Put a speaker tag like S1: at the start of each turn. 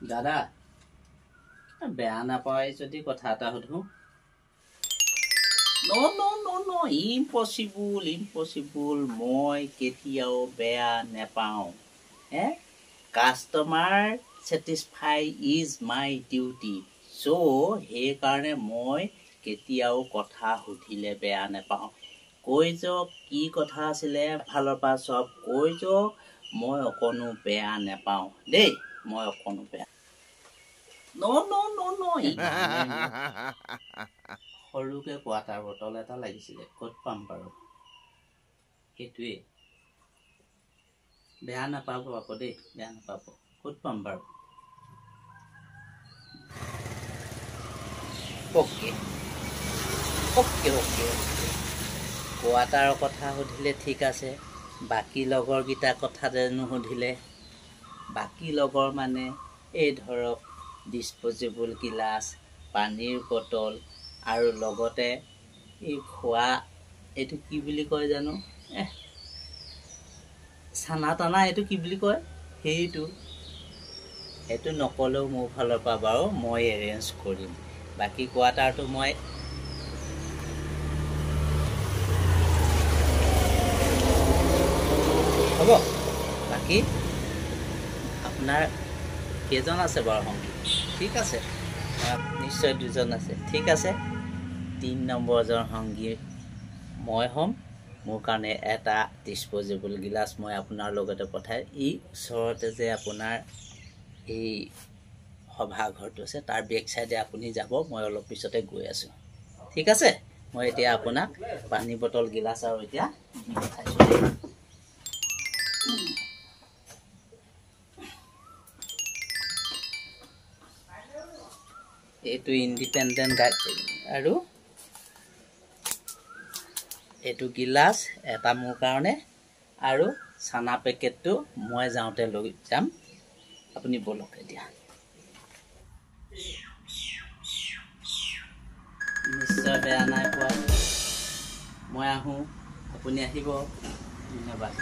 S1: দাদা বেয়া নাপায় যদি কথা এটা সুধো নো ইম্পসিবল মই কেতিয়াও বেয়া নাপাওঁ customer satisfy is my duty so সেইকাৰণে মই কেতিয়াও কথা সুধিলে বেয়া নাপাওঁ কৈ যাওক কি কথা আছিলে ফালৰ পৰা সব কৈ যাওক মই অকনো বেয়া নাপাওঁ দেই মই অকনো বেয়া নো সৰুকে কোৱাটাৰ বটল এটা লাগিছিলে ক'ত পাম বাৰু সেইটোৱে বেয়া নাপাব আকৌ দেই বেয়া নাপাব ক'ত পাম বাৰু ওকে কোৱাটাৰৰ কথা সুধিলে ঠিক আছে বাকী লগৰকেইটাৰ কথা নুসুধিলে বাকী লগৰ মানে এই ধৰক ডিছপ'জেবল গিলাচ পানীৰ বটল আৰু লগতে এই খোৱা এইটো কি বুলি কয় জানো চানা টানা এইটো কি বুলি কয় সেইটো নকলেও মোৰ ফালৰ পৰা বাৰু মই এৰেঞ্জ কৰিম বাকী কোৱাটাৰটো মই হ'ব বাকী আপোনাৰ কেইজন আছে বাৰু সংগী ঠিক আছে নিশ্চয় দুজন আছে ঠিক আছে 3 নম্বৰজন সংগী মই হ'ম মোৰ কাৰণে এটা ডিছপ'জেবল গিলাচ মই আপোনাৰ লগতে পঠাই এই ওচৰতে যে আপোনাৰ এই সভাঘৰটো আছে তাৰ বেক সাইডে আপুনি যাব মই অলপ পিছতে গৈ আছো ঠিক আছে মই এতিয়া আপোনাক পানী বটল গিলাচ আৰু এতিয়া পঠাইছো এইটো ইণ্ডিপেণ্ডেণ্ট গাইড আৰু এইটো গিলাচ এটা মোৰ কাৰণে আৰু চানা পেকেটটো মই যাওঁতে লৈ যাম আপুনি বলক এতিয়া নিশ্চয় বেয়া নাই পোৱা মই আহোঁ আপুনি আহিব ধন্যবাদ